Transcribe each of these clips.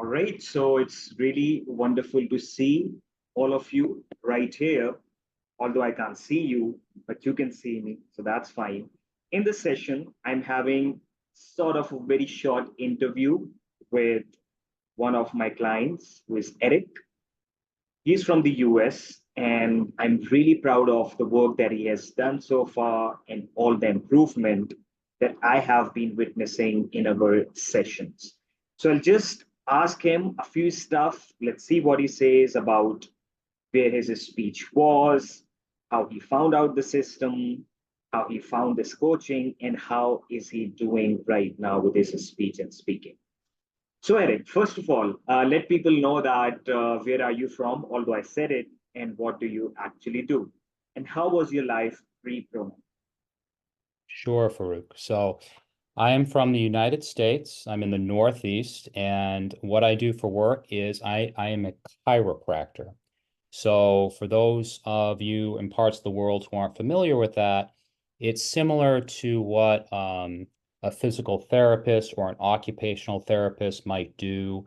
Right. So it's really wonderful to see all of you right here. Although I can't see you, but you can see me. So that's fine. In this session, I'm having sort of a very short interview with one of my clients, who is Eric. He's from the US, and I'm really proud of the work that he has done so far and all the improvement that I have been witnessing in our sessions. So I'll just ask him a few stuff. Let's see what he says about where his speech was, how he found out the system, how he found this coaching, and how is he doing right now with his speech and speaking. So, Eric, first of all, let people know that where are you from, although I said it, and what do you actually do? And how was your life pre-Pro? Sure, Farrukh. So I am from the United States. I'm in the Northeast, and what I do for work is I am a chiropractor. So for those of you in parts of the world who aren't familiar with that, it's similar to what a physical therapist or an occupational therapist might do.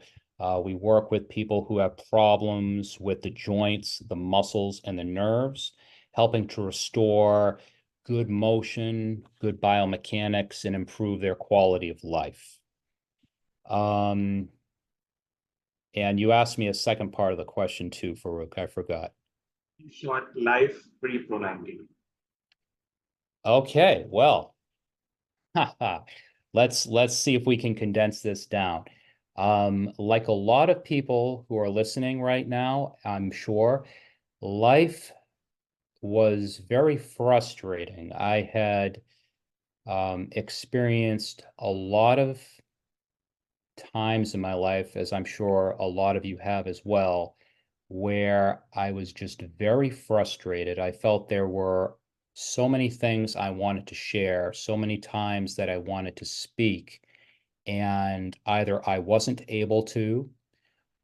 We work with people who have problems with the joints, the muscles, and the nerves, helping to restore good motion, good biomechanics, and improve their quality of life. And you asked me a second part of the question too, Farrukh. I forgot. Short life pre-Pro 90. Okay, well, let's see if we can condense this down. Like a lot of people who are listening right now, I'm sure, life was very frustrating. I had experienced a lot of times in my life, as I'm sure a lot of you have as well, where I was just very frustrated. I felt there were so many things I wanted to share, so many times that I wanted to speak, and either I wasn't able to,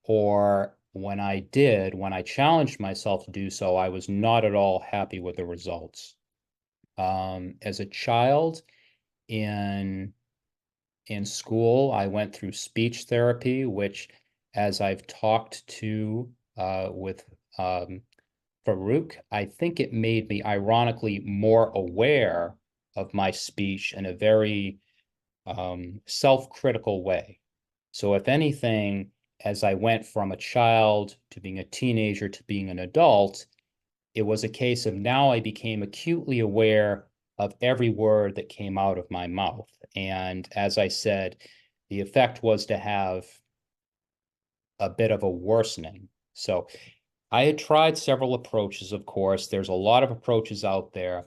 or when I did, when I challenged myself to do so, I was not at all happy with the results. As a child in school, I went through speech therapy, which, as I've talked to with Farrukh, I think it made me ironically more aware of my speech in a very self-critical way. So if anything, as I went from a child to being a teenager to being an adult, it was a case of now I became acutely aware of every word that came out of my mouth. And as I said, the effect was to have a bit of a worsening. So I had tried several approaches, of course. There's a lot of approaches out there,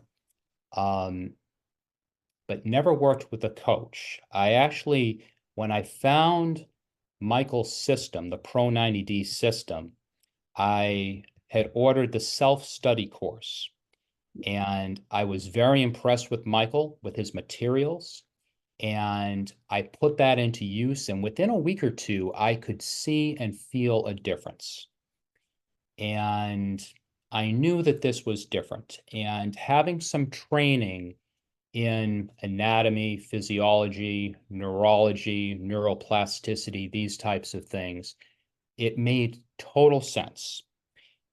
but never worked with a coach. I actually, when I found Michael's system, the Pro90d system, I had ordered the self-study course. And I was very impressed with Michael, with his materials. And I put that into use. And within a week or two, I could see and feel a difference. And I knew that this was different. And having some training in anatomy, physiology, neurology, neuroplasticity, these types of things, it made total sense.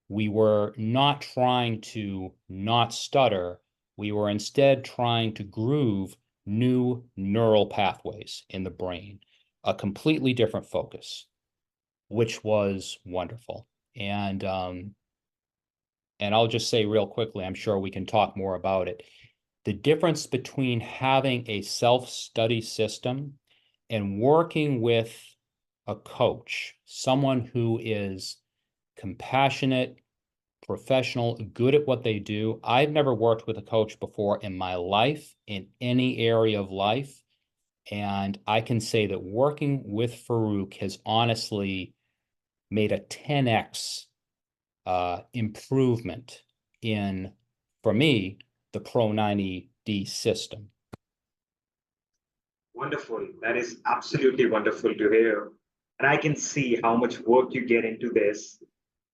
We were not trying to not stutter. We were instead trying to groove new neural pathways in the brain, a completely different focus, which was wonderful. And I'll just say real quickly, I'm sure we can talk more about it. The difference between having a self-study system and working with a coach, someone who is compassionate, professional, good at what they do. I've never worked with a coach before in my life, in any area of life. And I can say that working with Farrukh has honestly made a 10x improvement in, for me, the Pro90d system. Wonderful. That is absolutely wonderful to hear. And I can see how much work you get into this.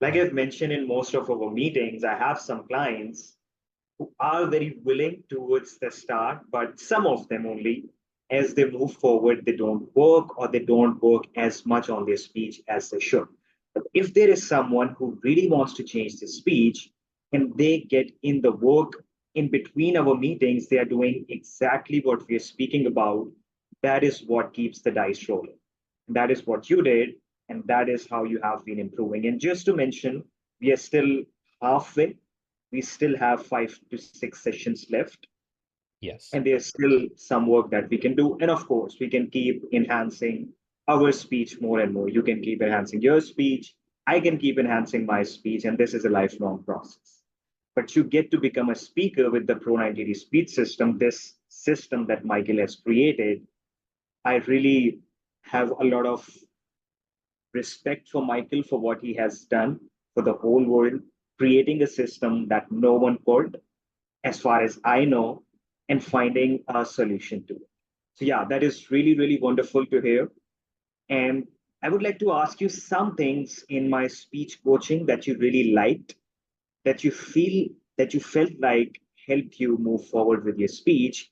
Like I've mentioned in most of our meetings, I have some clients who are very willing towards the start, but some of them only. as they move forward, they don't work or they don't work as much on their speech as they should. But if there is someone who really wants to change their speech and they get in the work in between our meetings, they are doing exactly what we are speaking about. That is what keeps the dice rolling. That is what you did, and that is how you have been improving. And just to mention, we are still halfway. We still have 5 to 6 sessions left, Yes. and there's still some work that we can do. And of course, we can keep enhancing our speech more and more. You can keep enhancing your speech. I can keep enhancing my speech, and this is a lifelong process. But you get to become a speaker with the Pro90d speech system, this system that Michael has created. I really have a lot of respect for Michael for what he has done for the whole world, creating a system that no one could, as far as I know, and finding a solution to it. So, yeah, that is really, really wonderful to hear. And I would like to ask you some things in my speech coaching that you really liked, that you felt like helped you move forward with your speech,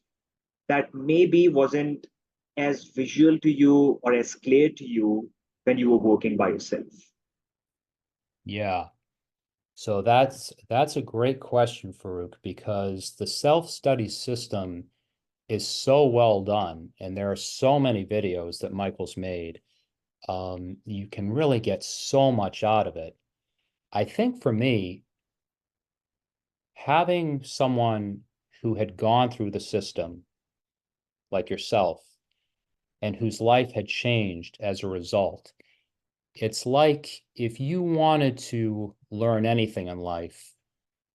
that maybe wasn't as visual to you or as clear to you when you were working by yourself. Yeah. So that's a great question, Farrukh, because the self-study system is so well done, and there are so many videos that Michael's made. You can really get so much out of it. I think for me, having someone who had gone through the system, like yourself, and whose life had changed as a result, it's like if you wanted to learn anything in life,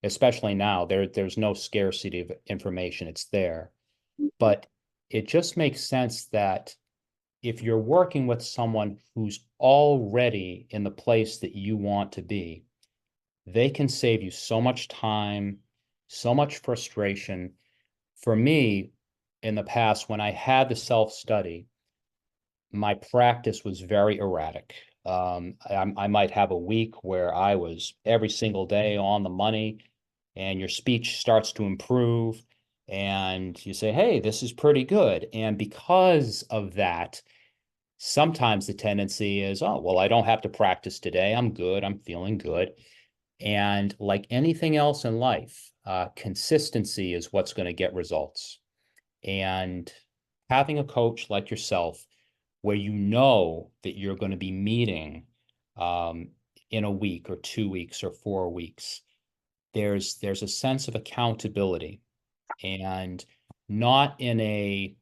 especially now, there's no scarcity of information, it's there. But it just makes sense that if you're working with someone who's already in the place that you want to be, they can save you so much time, so much frustration. For me, in the past, when I had the self-study, my practice was very erratic. I might have a week where I was every single day on the money, and your speech starts to improve, and you say, hey, this is pretty good. And because of that, sometimes the tendency is, oh, well, I don't have to practice today. I'm good. I'm feeling good. And like anything else in life, consistency is what's going to get results. And having a coach like yourself, where you know that you're going to be meeting um, in a week or 2 weeks or 4 weeks, there's a sense of accountability, and not in a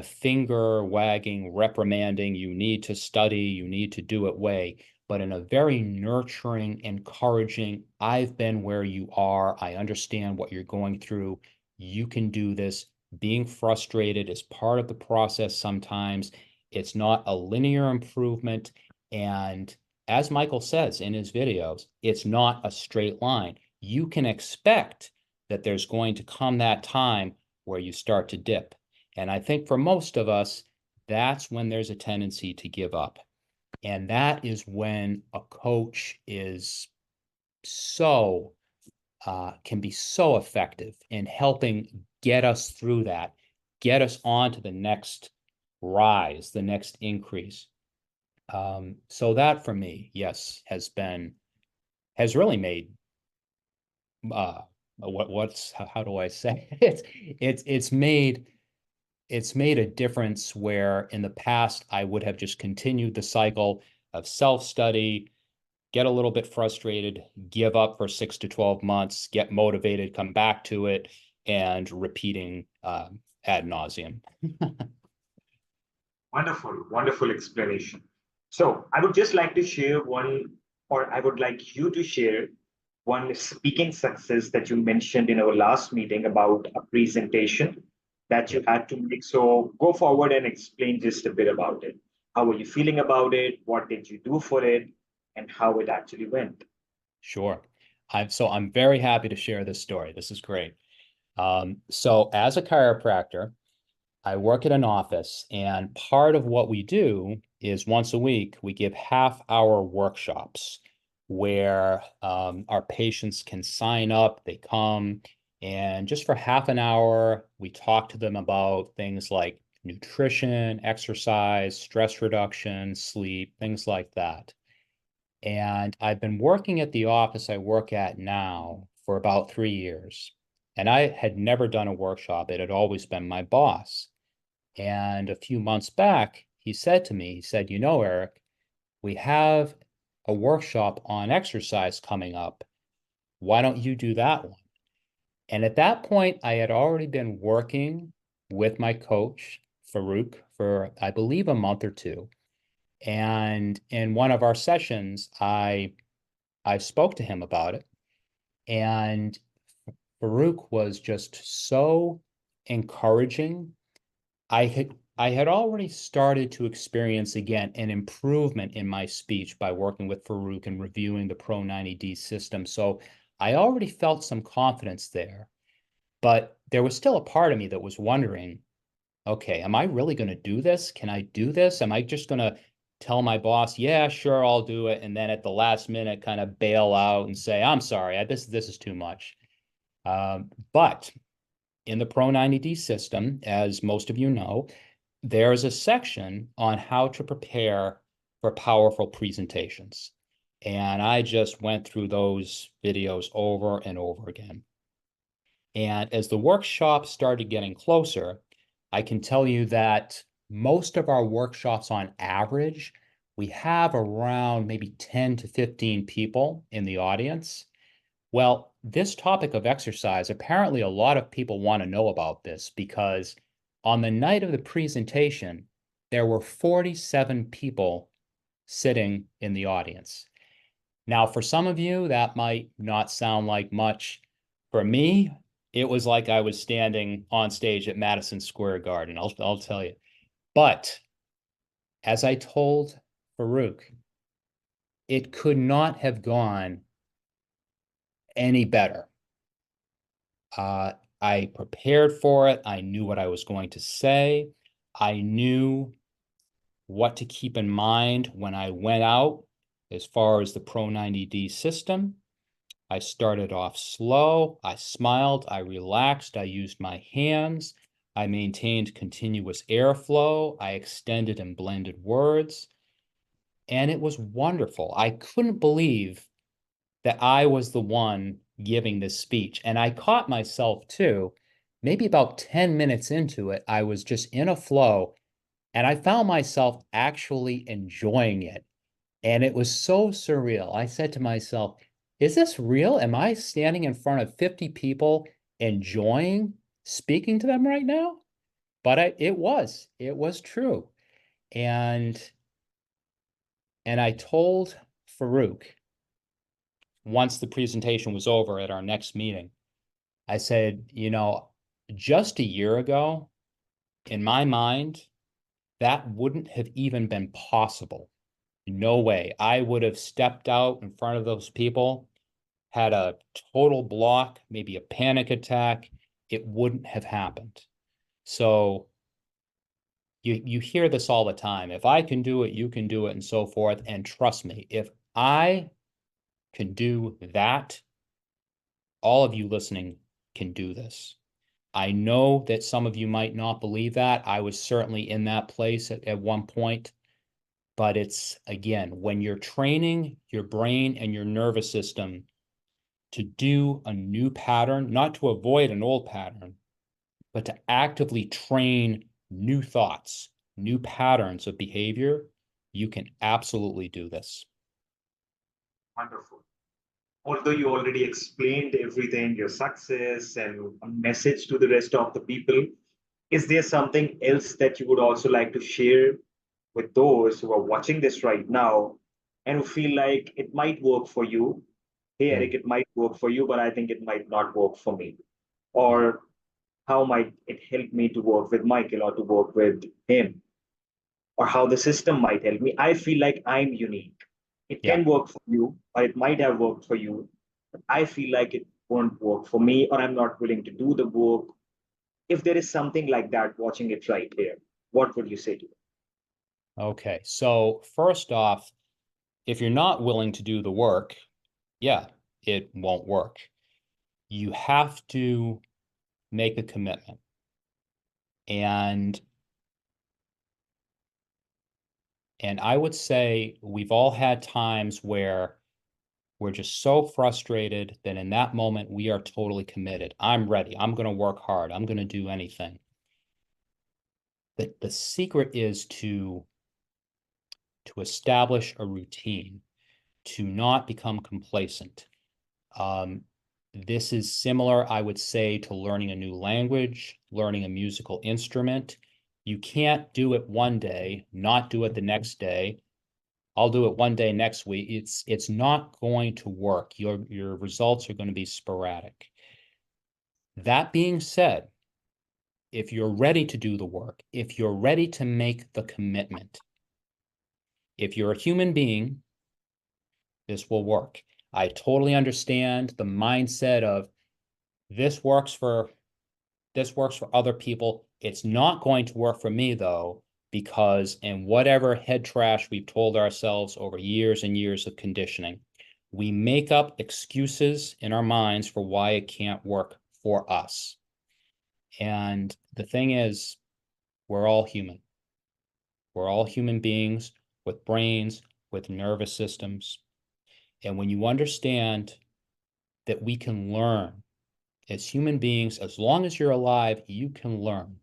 finger wagging, reprimanding, you need to study, you need to do it way, but in a very nurturing, encouraging, I've been where you are, I understand what you're going through, you can do this. Being frustrated is part of the process sometimes. It's not a linear improvement. And as Michael says in his videos, it's not a straight line. You can expect that there's going to come that time where you start to dip. And I think for most of us, that's when there's a tendency to give up. And that is when a coach is so, can be so effective in helping get us through that, get us on to the next rise, the next increase. So that for me, yes, has really made, uh, how do I say it? It's made a difference where in the past I would have just continued the cycle of self-study, get a little bit frustrated, give up for 6 to 12 months, get motivated, come back to it, and repeating ad nauseum. Wonderful, wonderful explanation. So I would just like to share one, or I would like you to share one speaking success that you mentioned in our last meeting about a presentation that Yeah, you had to make. So go forward and explain just a bit about it. How were you feeling about it? What did you do for it? And how it actually went? sure. I'm very happy to share this story. This is great. So as a chiropractor, I work at an office, and part of what we do is once a week, we give half-hour workshops where our patients can sign up, they come, and just for half an hour, we talk to them about things like nutrition, exercise, stress reduction, sleep, things like that. And I've been working at the office I work at now for about 3 years. And I had never done a workshop. It had always been my boss. And a few months back, he said to me, he said, you know, Eric, we have a workshop on exercise coming up. Why don't you do that one? And at that point, I had already been working with my coach, Farrukh, for I believe a month or two. And in one of our sessions, I spoke to him about it. And Farrukh was just so encouraging. I had already started to experience again an improvement in my speech by working with Farrukh and reviewing the Pro90d system. So I already felt some confidence there, but there was still a part of me that was wondering, okay, am I really going to do this? Can I do this? Am I just going to tell my boss, yeah, sure, I'll do it, and then at the last minute kind of bail out and say, I'm sorry, this is too much. But in the Pro90d system, as most of you know, there's a section on how to prepare for powerful presentations. And I just went through those videos over and over again. And as the workshop started getting closer, I can tell you that most of our workshops on average, we have around maybe 10 to 15 people in the audience. Well, this topic of exercise, apparently a lot of people want to know about this because on the night of the presentation, there were 47 people sitting in the audience. Now, for some of you, that might not sound like much. For me, it was like I was standing on stage at Madison Square Garden, I'll tell you. But as I told Farrukh, it could not have gone any better. I prepared for it. I knew what I was going to say. I knew what to keep in mind when I went out as far as the Pro90d system. I started off slow. I smiled. I relaxed. I used my hands. I maintained continuous airflow. I extended and blended words. And it was wonderful. I couldn't believe that I was the one giving this speech. And I caught myself too, maybe about 10 minutes into it, I was just in a flow and I found myself actually enjoying it. And it was so surreal. I said to myself, is this real? Am I standing in front of 50 people enjoying speaking to them right now? But it was true. And I told Farrukh once the presentation was over at our next meeting, I said, you know, just a year ago, in my mind, that wouldn't have even been possible. No way. I would have stepped out in front of those people, had a total block, maybe a panic attack. It wouldn't have happened. So you hear this all the time. If I can do it, you can do it, and so forth. And trust me, if I can do that, all of you listening can do this. I know that some of you might not believe that. I was certainly in that place at one point. But it's, again, when you're training your brain and your nervous system to do a new pattern, not to avoid an old pattern, but to actively train new thoughts, new patterns of behavior, you can absolutely do this. Wonderful. Although you already explained everything, your success and a message to the rest of the people, is there something else that you would also like to share with those who are watching this right now and who feel like it might work for you? Hey, Eric, it might work for you, but I think it might not work for me. Or how might it help me to work with Michael or to work with him? Or how the system might help me. I feel like I'm unique. It Yeah. can work for you, or it might have worked for you, but I feel like it won't work for me, or I'm not willing to do the work. If there is something like that watching it right here, what would you say to them? Okay. So first off, if you're not willing to do the work, yeah, it won't work. You have to make a commitment. And And I would say we've all had times where we're just so frustrated that in that moment we are totally committed. I'm ready. I'm going to work hard. I'm going to do anything. The secret is to establish a routine, to not become complacent. This is similar, I would say, to learning a new language, learning a musical instrument. You can't do it one day, not do it the next day. I'll do it one day next week. It's not going to work. Your results are going to be sporadic. That being said, if you're ready to do the work, if you're ready to make the commitment, if you're a human being, this will work. I totally understand the mindset of this works for other people. It's not going to work for me though, because in whatever head trash we've told ourselves over years and years of conditioning, we make up excuses in our minds for why it can't work for us. And the thing is, we're all human. We're all human beings with brains, with nervous systems. And when you understand that we can learn as human beings, as long as you're alive, you can learn.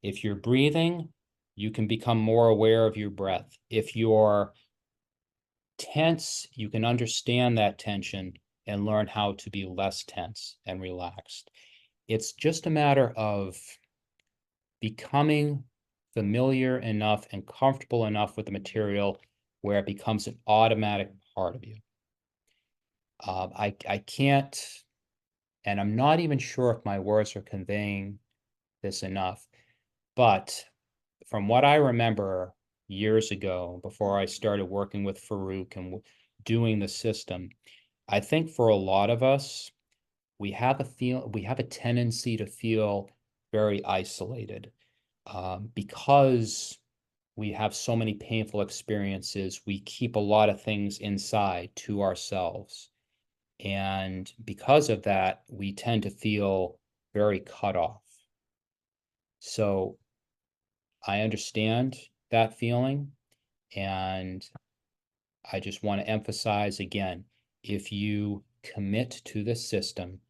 If you're breathing, you can become more aware of your breath. If you're tense, you can understand that tension and learn how to be less tense and relaxed. It's just a matter of becoming familiar enough and comfortable enough with the material where it becomes an automatic part of you. I can't, and I'm not even sure if my words are conveying this enough, but from what I remember years ago, before I started working with Farrukh and doing the system, I think for a lot of us, we have a tendency to feel very isolated because we have so many painful experiences. We keep a lot of things inside to ourselves. And because of that, we tend to feel very cut off. So I understand that feeling. And I just want to emphasize again, if you commit to the system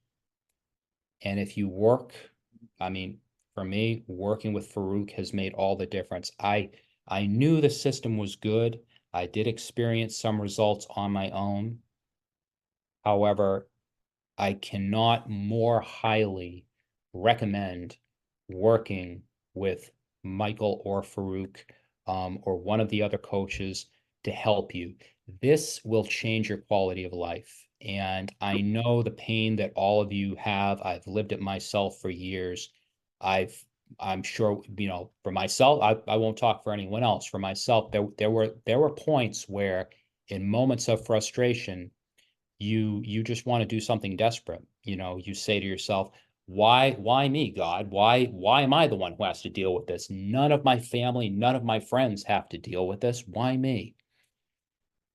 and if you work, I mean, for me, working with Farrukh has made all the difference. I knew the system was good. I did experience some results on my own. However, I cannot more highly recommend working with Michael or Farrukh or one of the other coaches to help you. This will change your quality of life. And I know the pain that all of you have. I've lived it myself for years. I'm sure, for myself, I won't talk for anyone else. For myself, there were points where in moments of frustration, you just want to do something desperate. You say to yourself, why me, God? Why am I the one who has to deal with this? None of my family, none of my friends have to deal with this. Why me?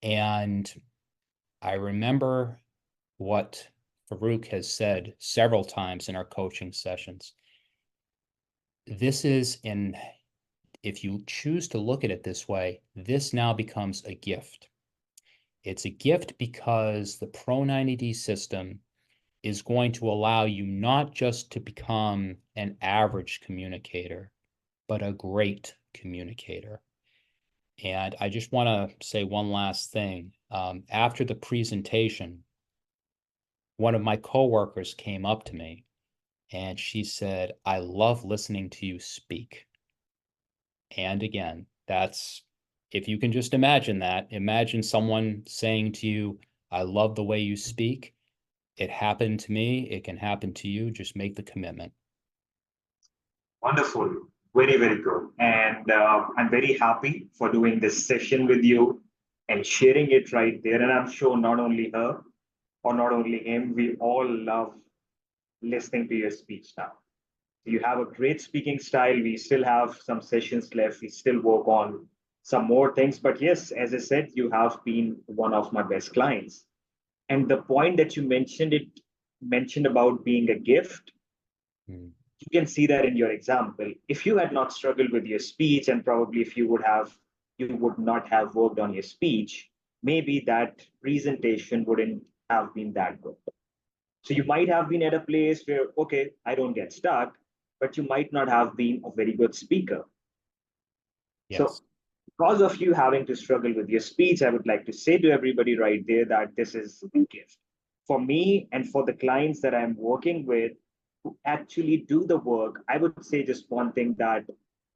And I remember what Farrukh has said several times in our coaching sessions. This is if you choose to look at it this way, this now becomes a gift. It's a gift because the Pro90d system is going to allow you not just to become an average communicator, but a great communicator. And I just want to say one last thing. After the presentation, one of my coworkers came up to me and she said, "I love listening to you speak." And again, if you can just imagine that, imagine someone saying to you, "I love the way you speak." It happened to me. It can happen to you. Just make the commitment. Wonderful. Very, very good. And I'm very happy for doing this session with you and sharing it right there. And I'm sure not only her or not only him, we all love listening to your speech now. You have a great speaking style. We still have some sessions left. We still work on some more things. But yes, as I said, you have been one of my best clients. And the point that you mentioned about being a gift, you can see that in your example. If you had not struggled with your speech, and probably if you you would not have worked on your speech, maybe that presentation wouldn't have been that good. So you might have been at a place where, okay, I don't get stuck, but you might not have been a very good speaker. So Yes. because of you having to struggle with your speech, I would like to say to everybody right there that this is a gift for me and for the clients that I'm working with who actually do the work. I would say just one thing, that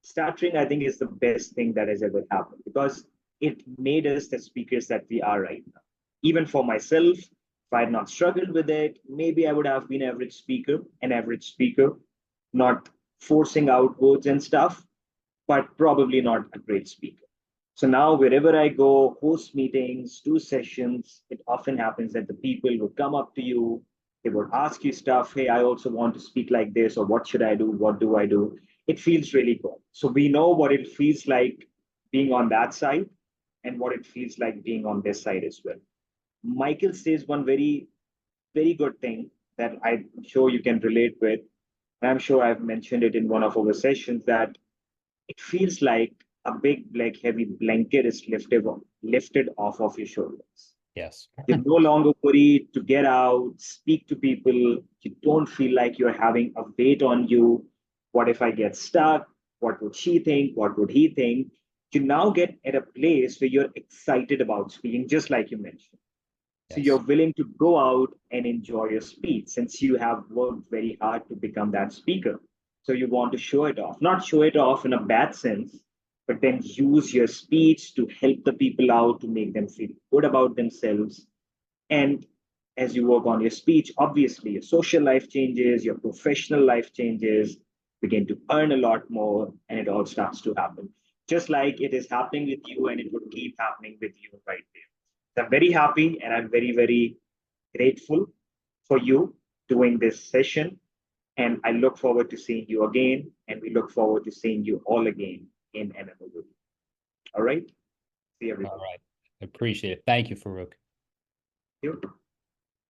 stuttering, I think, is the best thing that has ever happened because it made us the speakers that we are right now. Even for myself, if I had not struggled with it, maybe I would have been an average speaker, not forcing out words and stuff, but probably not a great speaker. So now, wherever I go, host meetings, do sessions, it often happens that the people would come up to you, they would ask you stuff. Hey, I also want to speak like this, or what should I do? What do I do? It feels really cool. So we know what it feels like being on that side and what it feels like being on this side as well. Michael says one very, very good thing that I'm sure you can relate with. And I'm sure I've mentioned it in one of our sessions, that it feels like a big black heavy blanket is lifted off of your shoulders. Yes. You're no longer worried to get out, speak to people. You don't feel like you're having a weight on you. What if I get stuck? What would she think? What would he think? You now get at a place where you're excited about speaking, just like you mentioned. So Yes. you're willing to go out and enjoy your speech since you have worked very hard to become that speaker. So you want to show it off, not show it off in a bad sense, but then use your speech to help the people out, to make them feel good about themselves. And as you work on your speech, obviously your social life changes, your professional life changes, begin to earn a lot more, and it all starts to happen. Just like it is happening with you, and it would keep happening with you right there. So I'm very happy and I'm very, very grateful for you doing this session. And I look forward to seeing you again. And we look forward to seeing you all again in another video. All right. See All everybody. right. Appreciate it. Thank you, Farrukh. Thank you.